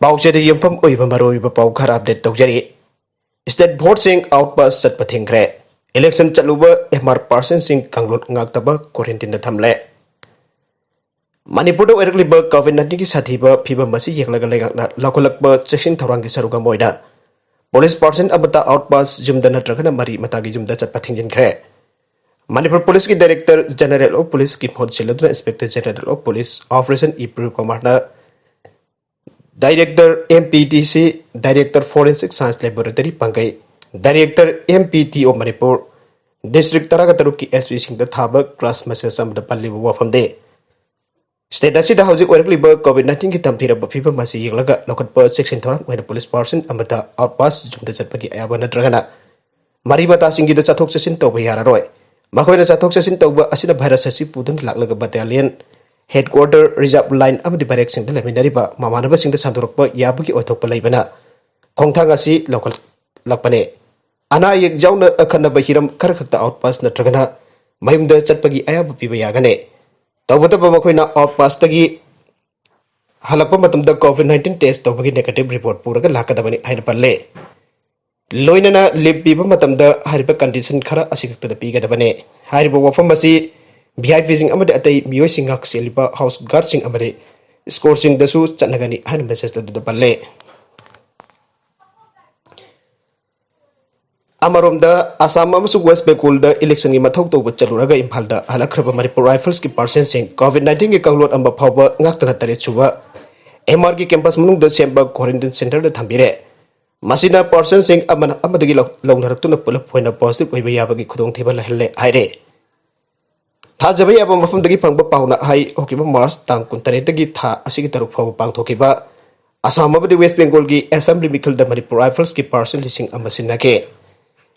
ꯄꯥꯎꯆꯦꯗ ꯌꯨꯝꯐꯝ ꯑꯣꯏꯕ ꯃꯔꯨꯑꯣꯏꯕ ꯄꯥꯎ ꯈꯔ ꯑꯞꯗꯦꯠ ꯇꯧꯖꯔꯤ꯫ ꯁ꯭ꯇꯦꯠ ꯚꯣꯠꯁꯤꯡ ꯑꯥꯎꯠ ꯄꯥꯁ ꯆꯠꯄ ꯊꯤꯡꯈ꯭ꯔꯦ꯫ ꯏꯂꯦꯛꯁꯟ ꯆꯠꯂꯨꯕ MR ꯄꯥꯔꯁꯟꯁꯤꯡ ꯀꯥꯡꯂꯨꯞ ꯉꯥꯛꯇꯕ ꯀ꯭ꯋꯥꯔꯦꯟꯇꯤꯟꯗ ꯊꯝꯂꯦ꯫ ꯃꯅꯤꯄꯨꯔꯗ ꯑꯣꯏꯔꯛꯂꯤꯕ ꯀꯣꯚꯤꯗ-19ꯒꯤ ꯁꯥꯊꯤꯕ ꯐꯤꯚꯝ ꯑꯁꯤ ꯌꯦꯡꯂꯒ ꯂꯩꯉꯥꯛꯅ ꯂꯧꯈꯠꯂꯛꯄ ꯆꯦꯛꯁꯤꯟ ꯊꯧꯔꯥꯡꯒꯤ ꯁꯔꯨꯛ ꯑꯃ ꯑꯣꯏꯅ ꯄꯨꯂꯤꯁ ꯄꯥꯔꯁꯟ ꯑꯃꯠꯇ ꯑꯥꯎꯠ ꯄꯥꯁ ꯌꯨꯝꯗ ꯅꯠꯇ꯭ꯔꯒꯅ ꯃꯔꯤ ꯃꯇꯥꯒꯤ ꯌꯨꯝꯗ ꯆꯠꯄ ꯊꯤꯡꯖꯤꯟꯈ꯭ꯔꯦ꯫ ꯃꯅꯤꯄꯨꯔ ꯄꯨꯂꯤꯁꯀꯤ ꯗꯥꯏꯔꯦꯛꯇꯔ ꯖꯦꯅꯔꯦꯜ ꯑꯣꯐ ꯄꯨꯂꯤꯁꯀꯤ ꯃꯍꯨꯠ ꯁꯤꯜꯂꯗꯨꯅ inspector general of police operation E. ꯄ꯭ꯔꯦꯝꯀꯨꯃꯥꯔꯅ Director MPTC, Director Forensic Science Laboratory Pangai, Director MPTO Manipur, District Taragataruk SP Singh Thaba, Class Message Sam the Pali Wafam Day. State Asida House Orally Burg COVID-19 ki Tampira Bafiba Masi Laga, Local Per Section Toran, when a police person Amata outpass Jum the Zapaki Ayabana Dragana. Maribata Singi the Satok Session Toba Yararoy. Makoy the Satok Session Toba Asina Virus Pudan Laga Battalion. Headquarter Reserve Line amadi barrack sing la minariba mamanaba sing da sandorokpa yabugi othokpa leibana khongthang asi local lakpane ana yek jauna akhanaba hiram kharkhakta outpass natragana mayumda chatpagi ayaba piba yagane tawbata makoina outpass tagi halakpa matamda COVID-19 test tawbagi negative report puraga lakadabani aina palle loinana lip piba matamda hariba condition khara asikakta da pigadabane hariba wafam asi VIP sing amade atai mioi singak selipa house guard sing amade score sing dasu chatnagani han message da palle amaromda Assam amusu West Bengal da election gi mathau to bachaluraga Imphal da halakraba Manipur Rifles ki person sing COVID-19 gi kanglot amba phawba ngaktana tare chuba MR gi campus munung da semba quarantine center da thambire masina person sing amadagi longnaraktu na pulap hoina positive oiba yabagi khudong theba lahelle haire Thajabai abang mafam dagi pangba pauna hai hokiba Mars tang kuntare dagi tha asigi taruk phawa pangthokiba Assam abadi West Bengal gi Assembly Mikil da Manipur Rifles ki person lising amasina ke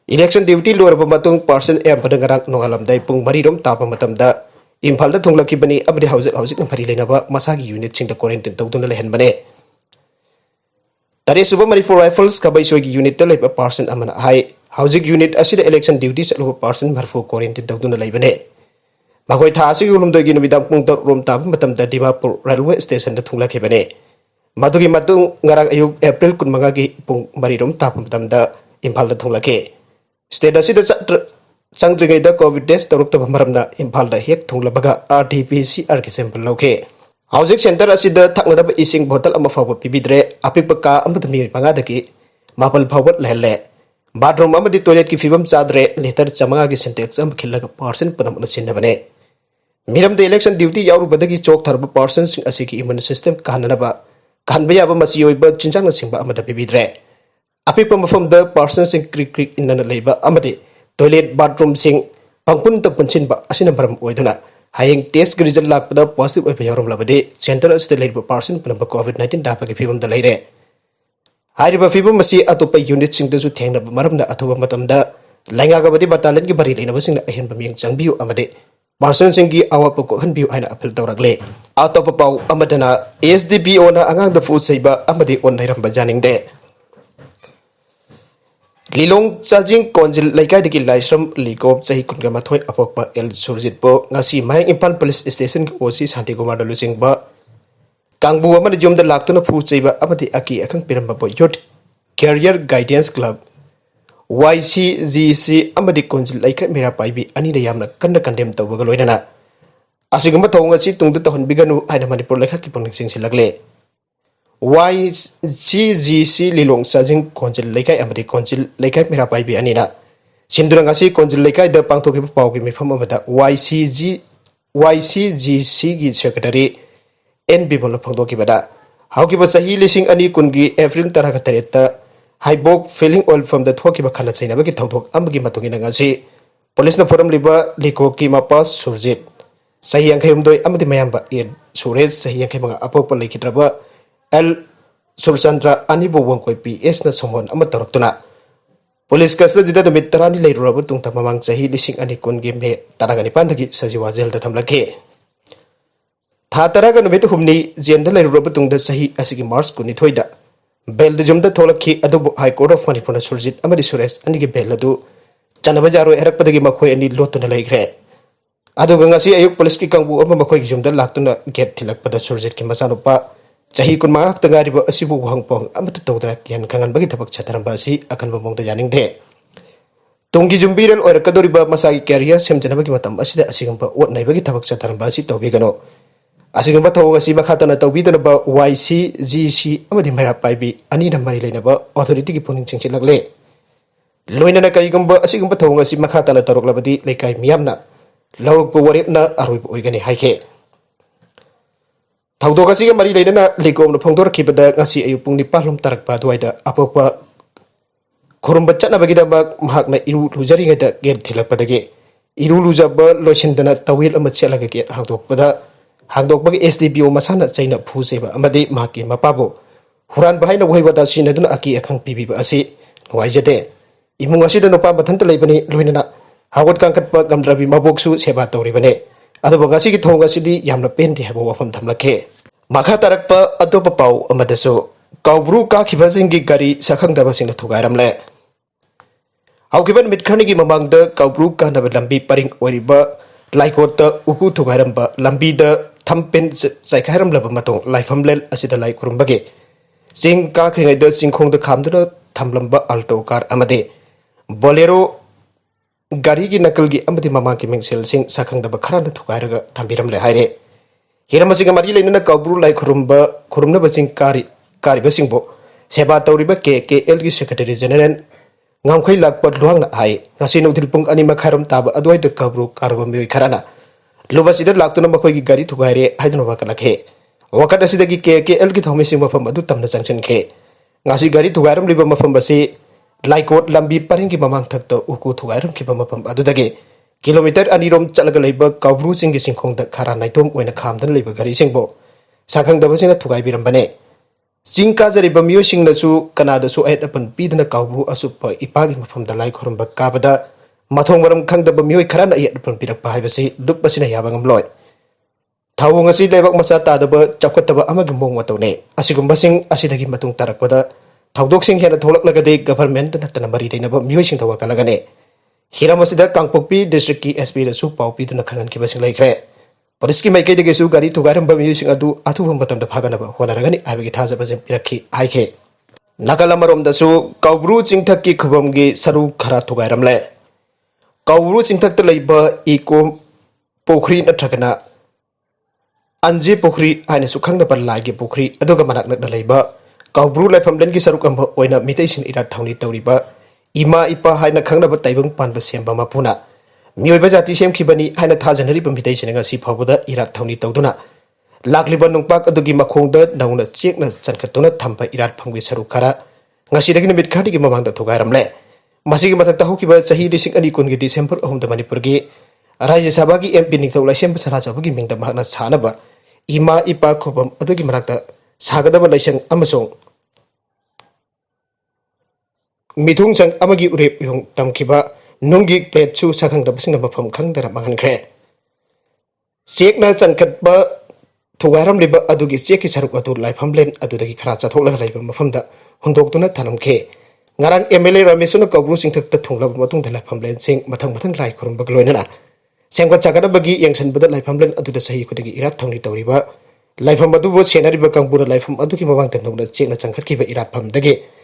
election duty loraba matung person padang nongalam dai pung marirom tapa matamda Imphal da thunglakibani abadi hausit na phari lenaba masagi unit sing da quarantine tawduna lehen bane Tare suba Manipur Rifles kabai sogi unit da laiba person amana hai housing unit asida election duty saluba person marfu quarantine tawduna laibane Makoy tha asigi ulumdagi numidang pung rom tab matamda Dimapur railway station da thunglakibane madugi matung ngarang ayuk April 15 gi pung marirom tap matamda Imphal da thunglake state asida changdringai da covid test torukta maramna Imphal da hek thunglabaga RT-PCR ki sample lauke housing center asida thaknaraba ising bottle ama fawa pibidre apipaka amadami manga daki mapal phawat lehle bathroom amadi toilet ki fibam chadre liter chamanga gi syntax am khillaga person panam na sinnabane Miram the election duty yauru badagi chok tharba persons asiki immune system kananaba kanba yaba masi oiba chinchang na singba amada pibidre apipa mafam the persons in krik inna leiba amade toilet bathroom sing pangpun ta punchin ba asina baram oiduna hayeng test result lakpada positive oiba yarum labade center as the leiba person panamba COVID-19 dapa ki fibam da leire hariba fibam masi atopa unit sing da su thengna maramna athoba matamda lainga ga badi battalion ki bari leina basing ahen bamyang changbiu amade Person singi awak pokok hanbiu aina apel tawragle atau papau amadana SDPO na angang da food saiba amadi on dairam bajaning de Lilong charging konjil laikai diki laisram likop chahi kunga mathoi apokpa El Surjit po ngasi mai Imphal police station ki OC Santi Kumar dalu singba kangbu amana jumda laktuna food saiba amadi aki akang piramba po yot career guidance club YCGC amadi konjil laikai mera paibi ani da yamna kanda kandem tawbaga loinana asigamba thawng asi tungda tahon biganu aina Manipur laikha ki pangning sing silagle YCGC lilong sajing konjil laikai amadi konjil laikai mera paibi ani na sindurang asi konjil laikai da pangthoki pawgi mifam amada YCGC gi secretary NB bola phangdoki bada hauki ba sahi lising ani kungi April taraga tareta Haibok filling oil from the Thoki Bakana China Baki Tautok Ambagi Matungangasi Police na forum liba liko ki mapa surjit Sayang kayum doi amati mayamba id Surez sayang kay mga apo pala ikitraba El Sursandra anibo wangkoy PS na somon amatarak tuna Police kasla dida damit tarani lay rurabot tung tamamang sahi lising anikun gimhe taragani pandagi sa jiwajel tatamlaki Tha taraga numit humni jenda lay rurabot tung da sahi asigi Mars kuni thoida Bel the Jumda Tolaki Adobo High Court of Manipur Surjit Amadi Sures and the Beladu Chanabajaro Erakpadagi Makoi and Lotuna Lake Adogangasi Ayuk Poliski Kangu of Makoi Jumda Latuna get Tilak Pada Surjit Kimasanopa Cahi kun ma tengariba asibu wangpong amatu tawdra kian kangan bagi tabak chataram basi akan bamong da janing de. Tunggi jumbiral or kadoriba masagi career semjana bagi matam asida asigamba wat nai bagi tabak chataram basi tawbigano. Asigamba tawong asi makhatana tawbidana ba YC GC amadi mera paibi ani na mari leina ba authority ki puning chingchilagle. Loina na kaigamba asigamba tawong asi makhatana taroklabadi lekai miyamna lawruk bu waripna aroi bu oigani haike. Tawdok asiga mari leina legom na phongdor kibada ngasi ayu pung ni palom tarakpa duaida apokwa khurumba chatna bagida mak mahakna iru lujari ngada gel thilakpadage iru lujaba loisindana tawil ama chelaga ge hangdok bagi SDPO masana chaina phuseba amadi mahaki mapabo huran bahaina wahibada sinaduna aki akhang pibiba asi waijade imung asida nopa mathanta leibani loinana hawat kangkatpa gamdrabi maboksu seba tawribane adu bangasi ki thonga sidi yamna penti habo wafam thamlakhe makha tarakpa atopa pau amadaso kaubru ka khibasingi gari sakhangdaba singna thugairamle haukiban mitkhani gi mamangda kaubru ka na lambi paring oriba laikota uku thugairamba lambi da thampen chaikhairam laba matong laifamlel asida lai kurumbage sing ka khringai da singkhong da khamdana thamlamba alto car amade bolero gari gi nakal gi amadi mamang ki mengsel sing sakhangdaba kharana thugairaga thambiramle haire hiramasiga mari leina kaubru lai kurumna basing kari basingbo seba tawriba KKL gi secretary general ngamkhai lakpa luang na hai ngasi no dilpung ani makharam taba adwai de kabru karba mi kharana luba sida laktuna makhoi gi gari thugaire haidno wakala khe wakata sida gi KKL gi thomi sing mafam adu tamna changchen khe ngasi gari thugairam liba mafam basi laikot lambi paring gi mamang thakto uku thugairam ki mafam adu dage kilometer anirom chalaga leiba kabru sing gi singkhong da khara naitom oina khamdan leiba gari singbo sakhang daba sina thugai biram bane Jingka jari bamiyo sing nasu kanada su ayat apan pidana kaubru asupa ipagi mafam dalai khurumba kabada mathong maram khangda bamiyo kharana ayat apan pirak pahai basi lup basina yabangam loy thawu ngasi lebak masa tadaba chakotaba amagi mong watone asigumba sing asidagi matung tarakpada thawdok sing hena tholak lagade government natana mari reina ba miyo sing thawa kalagane hiramasida kangpokpi district ki SP da su pau pidana khangan ki basing laikre Poliski mai kede gesu gari thugaram ba miyo sing adu athu matam da phagana ba honaragani abigi thaja ba jem pirakhi haike nagalamarom da su kaubru chingthak ki khubam gi saru khara thugairam le kaubru chingthak ta leiba iko pokhri nathagana anje pokhri aina su khangna par lagi pokhri aduga manak na leiba kaubru laifam len gi saru kam oina mitei sin ira thawni tawriba ima ipa haina khangna ba taibang pan ba semba mapuna Mioi bajati sem khibani haina thajanari pamithai chenga si phawda irat thawni tawduna lakliba nungpak adugi makhongda nauna chekna chankhatuna thamba irat phangwi saru khara ngasi dagi namit khati gi mamangda thugairamle masigi mathakta hokiba chahi rising ani kun gi December 3 da Manipur gi Rajya Sabha gi MP ningthau laisem chana chabagi mingda mahna chanaba ima ipa khobam adugi marakta sagadaba laisang amasong mithung chang amagi urep yong tamkhiba nunggi plate chu sakhang da basing mafam khang dara mangan khre chekna chankhat ba thugaram liba adugi cheki saruk atu laifam len adudagi khara chathokla laiba mafam da hundok tuna thanam khe ngarang MLA Ramesuna kabru singthak ta thunglab matung da laifam len sing mathang lai khurum bag loina sengwa chagada bagi yangsan bada laifam len aduda sahi khudagi irat thangni tawriba laifam adu bo senari ba kangbura laifam adugi mawang tan nungna chekna chankhat ki ba irat pham dage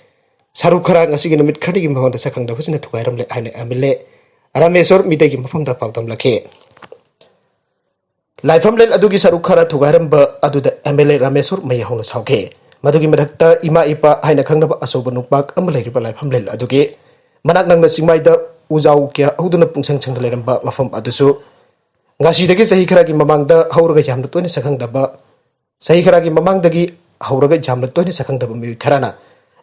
Saruk khara ngasi gi namit khadi gi mahonda sakhang da basina thugairam le aine amile Ramesor midai gi mafam da pawdam lakhe laifam len adugi saruk khara thugairam ba aduda MLA Ramesor mai hawna sauke madugi madakta ima ipa haina khangna ba asoba nukpak amle riba laifam len adugi manak nangna singmai da ujau kya auduna pungsang chang leram ba mafam adusu ngasi dagi sahi khara gi mamang da hawraga jamna toine sakhang da ba sahi khara gi mamang dagi hawraga jamna toine sakhang da ba mi kharana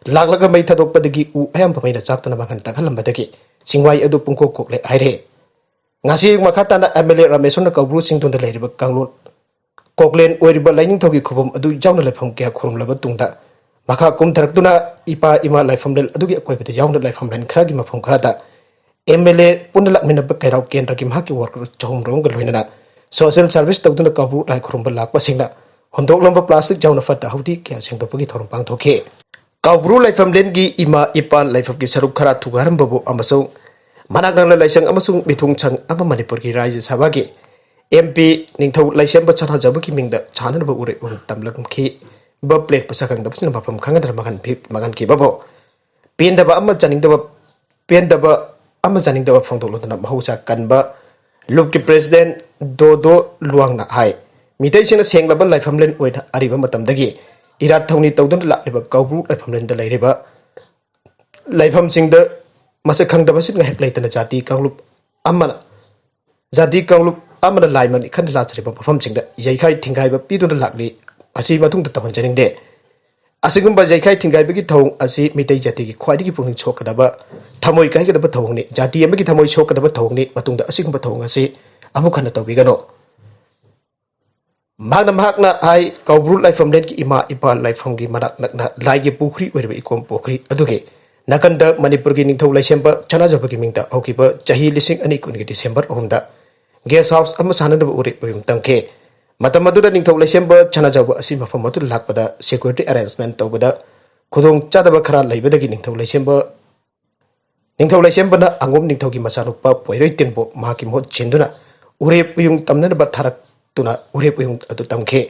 Laglaga may thadok padagi u ayam pamay na chakto na makan takhalam badagi singwai adu pungko kokle aire ngasi makata na MLA Rameson na kabru sington da lairiba kanglon koklen oiriba lining thogi khubum adu jawna laifam kya khurum laba tungda makha kum tharakduna ipa ima laifam lel adugi akoi bada jawna laifam len khragi mafam kharada MLA punalak minaba kairau kendra ki mahaki worker chahum rong galhoina social service tawduna kabru lai khurum ba lakpa singna hondok lomba plastic jawna fata hauti kya singtopagi thorum pang thokhe Kaubru laifam lengi ima ipan laifam ki saruk khara thugaram babu amasung manak nangla laisang amasung mithung chang ama Manipur ki Rajya Sabha gi MP ningthau laisem ba chana jabaki mingda chana ba ure tamlak ki plate पसकंग दबसिन मफम खंगदर मगन की बबो पेंदबा अमा जानिंगदबा पेंदबा अमा जानिंगदबा फोंदोलदना महौसा कनबा loop की प्रेसिडेंट दोदो लुआंगना हाय मितैसिना सेंगलबा लाइफमलेन ओइना अरिबा मतमदगी इरात थौनी तौदन लाक्लिबा कौब्रु लाइफमलेन द लैरिबा लाइफमसिंगद मसक खंगदबसिन हेक लैतना जाति कांगलुप अमना जाति कांगलुप अमना लाइमन खन लाचरिबा मफमसिंगद यैखाइ थिंगाइबा पिदुना लाक्ली असी मतुंग तहनजनिंगदे असिगुंबा जैखाइ थिंगाइबगी थौंग असी मितै जातिगी ख्वाइदगी पुंगिंग छोकदबा थमोइ काइगदबा थौंगनि जाति अमगी थमोइ छोकदबा थौंगनि मतुंगदा असिगुंबा थौंग असी अमुक खन तौबिगनो महना हाई कौब्रु लाइफमलेन की इमा इपा लाइफम की मनाक नकना लाइगे पुखरी ओइरबा इकोम पुखरी अदुगे नकंद मणिपुर की निंथौ लाइसेंबा चनाजब की मिंगदा औकिबा चाही लिसिंग अनि कुनगी डिसेंबर अहुमदा गेस्ट हाउस अमा साननब उरे पयम तंखे मतम अदुदा निंथौ लाइसेंबा चनाजब असि मफम अदु लाकपदा सिक्योरिटी अरेंजमेंट तौबदा खुदोंग चादब खरा लैबदगी निंथौ लाइसेंबना अंगोम निंथौ की मसानुपा पोइरोइ तिनबो माकी मोत चिंदुना उरे पयुंग तमनबा थारक तुना उरे पयुंग अदु तमखे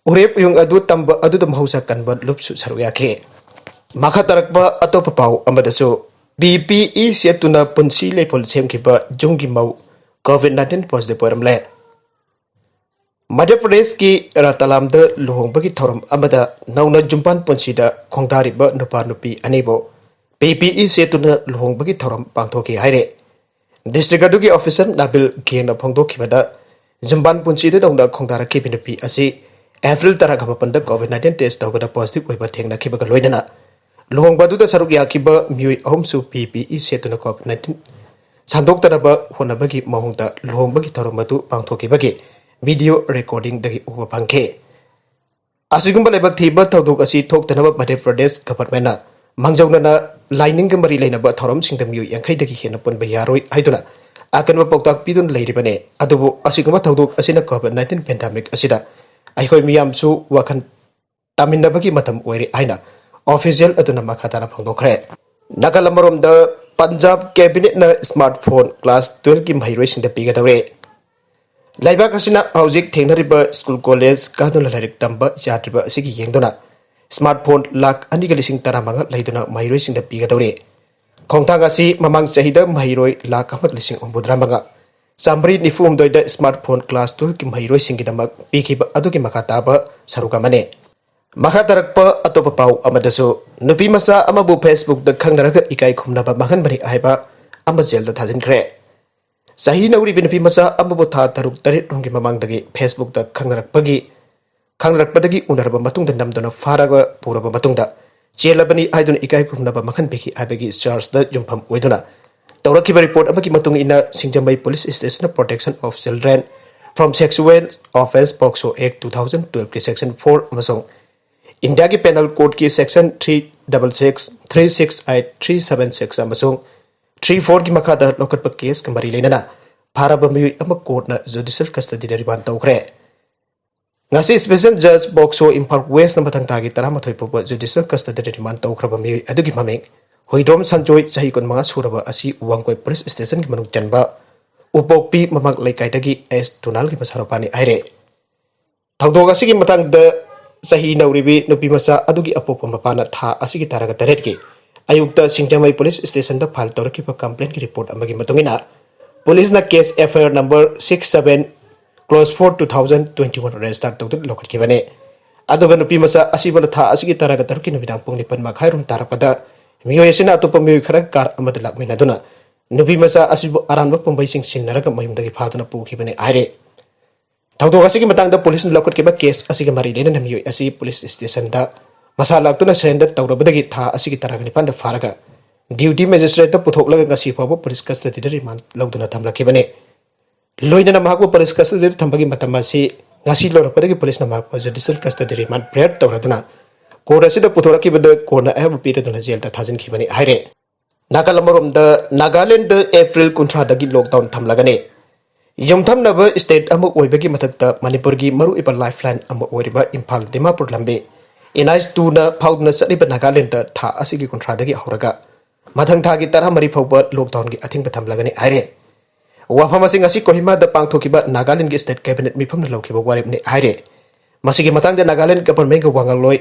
उरे पयुंग अदु तंबा अदु महौसा कनबा लुपसु सरुयाखे मखा तरकबा अतोप पाउ अमदसु बीपीई सेतुना पुंसी लेफोल सेमखिबा जुंगी मौ कोविड-19 पॉजिटिव पोरमले मध्य प्रदेश की रतलामद लुहोंबगी थौरम अमदा नौना जुम्पान पुंसीदा खोंगदारिबा नुपा नुपी अनेबो बीपीई सेतुना लुहोंबगी थौरम पांथोकी हाइरे डिस्ट्रिक्ट अदुगी ऑफिसर नाबिल गेना फोंदोखिबदा जुम्बान पुंसीदा दौना खोंगदारकी नुपी असी एप्रिल 15 कोविड-19 टेस्ट तौबदा पॉजिटिव ओइबा थेंगनाखिबगा लोइदना लुहोंबदुदा सरुक याखिबा मियोइ अहुमसु पीपीई सेतुना कोविड-19 सांदोक्तरबा होनबगी महुंगदा लुहोंबगी थौरमदु पांथोकिबगी वीडियो रिकॉर्डिंग दगी उबा फंखे असिगुंबा लेबक थीबा थौदोक असि थोक्तनबा मध्य प्रदेश गवर्नमेंटना मांगजौनना लाइनिंग मरी लेनबा थौरम सिंगदा मियोइ यांखै दगी हेना पनबा यारोइ हाइदुना आकनबा पौताक पिदुन लेरिबने अदुबो असिगुंबा थौदोक असिना कोविड-19 पेंडेमिक असिदा अइखोइ मियामसु वाखन तामिनबगी मतम ओइरे आइना ऑफिशियल अदुना मखाताना फोंदोखरे नागाल अमरोमदा पंजाब कैबिनेट न स्मार्टफोन क्लास 12 की महिरोइसिंदा पिगदौरे लाइबाक असिना हौजिक थेंगनरिबा स्कूल कॉलेज कादुना लाइरिक तंबा यात्रिबा असिगी येंगदुना स्मार्टफोन लाख 2.15 लैदुना महिरोइसिंदा पिगदौरे खोंथांग असि ममांग चाहिदा महिरोइ लाख 1.93 चामरी निफुमदोइदा स्मार्टफोन क्लास 12 की महिरोइसिंगिदमक पिखिबा अदुगी मखाताबा सरुगामने मखा तरकपा अतोप पाउ अमदसु नुपी मसा अमबु फेसबुक द खंगनरगा इकाई खुमनबा मखनबरी आइबा अमा जेल द थाजिनख्रे सही नौरी नुपी मसा अमबु था तरुक तरेट रुंगी ममांगदगी फेसबुक द खंगनरकपदगी उनरबा मतुंग द नमदना फारगा पुरबा मतुंग द जेलबनी आइदुन इकाई खुमनबा मखन बेखि आइबगी चार्ज द युमफम ओइदुना तौरकिबा रिपोर्ट अमगी मतुंग इना सिंगजमbai police station protection of children from sexual offence POCSO act 2012 के सेक्शन 4 अमसोंग इंडिया की पेनल कोड की सेक्शन 366, 368, 376 अमसोंग 34 की मखादा लोकटप केस कमरी लेना फारब मियुइ अम कोर्टना जुडिशियल कस्टडी रिमांड तौखरे ngasi स्पेशल जज बॉक्सो इम्फाल वेस्ट न मथंग तागी 13 पोप जुडिशियल कस्टडी रिमांड तौखरब मियुइ अदुगी ममिंग होइदोम संजोय चाहि 15 सुरब असि वांगकोइ पुलिस स्टेशन की मनुक चनबा उपोक्पी ममंग लेकाइदगी एस टुनाल की मसारोपानी आइरे थौदोग असिगी मतंग द सही नौरीबी नुपी मसा अदुगी अपोप मपाना था असिगी तारगा तरेट की अयुक्त सिंगजमbai पुलिस स्टेशन द फाइल तौरकिबा कंप्लेंट की रिपोर्ट अमगी मतुंगिना पुलिस न केस एफआईआर नंबर 67/4/2021 रजिस्टर तौद लोकटकिबने अदुगा नुपी मसा असिबन था असिगी तारगा तरुकी नुबिदांग पुंग निपन मखाइरुम तारपदा मियोयसिना अतोप मियोय खरा कार अमद लाकमिनादुना नुपी मसा असिबु अरानब पुंबैसिंग सिन्नरगा मयुमदगी फादुना पुखिबने आइरे थौदोग असिगी मतंगदा पुलिस लौकटकिबा केस असिगी मरी लेना मियोय असि पुलिस स्टेशन दा मसा लाक्तुना सरेंडर तौरबदगी था असिगी तारगा निपान दा फारगा ड्यूटी मजिस्ट्रेट पुथोकलगा ngasi फावो पुलिस कस्टडी रिमांड लौदुना थमलखिबने लोइना महाकु पुलिस कस्टडी थंबगी मतम असि ngasi लोरपदगी पुलिस महाकु जुडिशियल कस्टडी रिमांड प्रेयर तौरदुना कोर्ट असिदा पुथोरकिबद कोर्ना अहब पीरदुना जेल दा थाजिनखिबने हाइरे नागालमरोमदा नागालैंड एप्रिल 19 दगी लॉकडाउन थमलगने युमथमनब स्टेट अमु ओइबगी मथक्ता मणिपुर की मरु इबा लाइफलाइन अमु ओइरिबा इम्फाल दिमापुर लंबे इनाइस 2 ना फाउदना चलिबा नागालैंड था असिगी 19 दगी हौरगा मथंग थागी 13 फौबा लॉकडाउन की अथिंग थमलगने हाइरे वाफम असिंग असि कोहिमा द पांगथोकिबा नागालैंड की स्टेट कैबिनेट मिफम लौखिबा वारिबने हाइरे ꯃꯁꯤꯒꯤ ꯃꯇꯥꯡꯗ ꯅꯥꯒꯥꯂꯦꯟ ꯒꯚꯔꯟꯃꯦꯟꯠꯀꯤ ꯋꯥꯉꯥꯡꯂꯣꯏ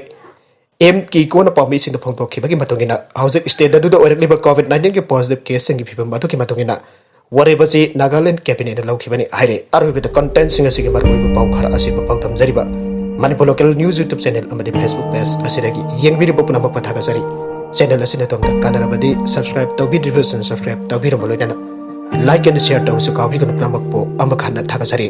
एम की कोना पामी सिंग फोंदोखिबगी मतुंगिना हाउजिक स्टेट अदुदा ओइरक्लिबा कोविड-19 के पॉजिटिव केस सिंग फिबम अदुकी मतुंगिना वरेबसी नागालैंड कैबिनेट लौखिबनी हाइरे आरोबिद कंटेंट सिंग असिगे मरबोइबा पाउ खरा असिबा पाउ थमजरिबा Manipur local news YouTube channel अमदि फेसबुक पेज असिदगी येंगबिरिबो पुनमक पथागजरी चैनल असिने तोमदा कानरबदी सब्सक्राइब तौबिद्रिबसन सब्सक्राइब तौबिरमलोइना लाइक एंड शेयर तौसु काउबिगनु पुनमक पो अमखाना थागजरी।